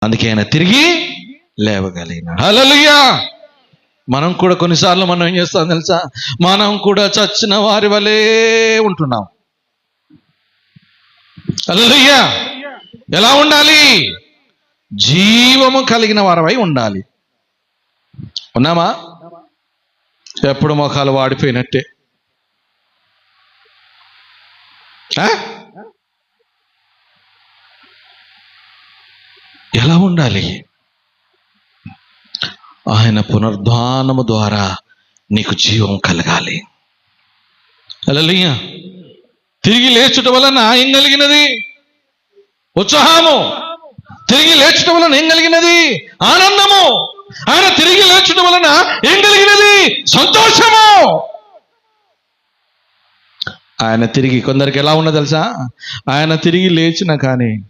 అందుకే ఆయన తిరిగి లేవగలిగిన. హల్లెలూయా. మనం కూడా కొన్నిసార్లు మనం ఏం చేస్తాం తెలుసా? మనం కూడా చచ్చిన వారి వలె ఉంటున్నాం. హల్లెలూయా. ఎలా ఉండాలి? జీవము కలిగిన వారమై ఉండాలి. ఉన్నామా? ఎప్పుడు మొఖాలు వాడిపోయినట్టే. ఎలా ఉండాలి? ఆయన పునరుద్ధానము ద్వారా నీకు జీవం కలగాలి. హల్లెలూయా. తిరిగి లేచుట వలన ఏం కలిగినది? ఉత్సాహము. తిరిగి లేచుట వలన ఏం కలిగినది? ఆనందము. ఆయన తిరిగి లేచుట వలన ఏం కలిగినది? సంతోషము. ఆయన తిరిగి, కొందరికి ఎలా ఉన్నది తెలుసా? ఆయన తిరిగి లేచిన కానీ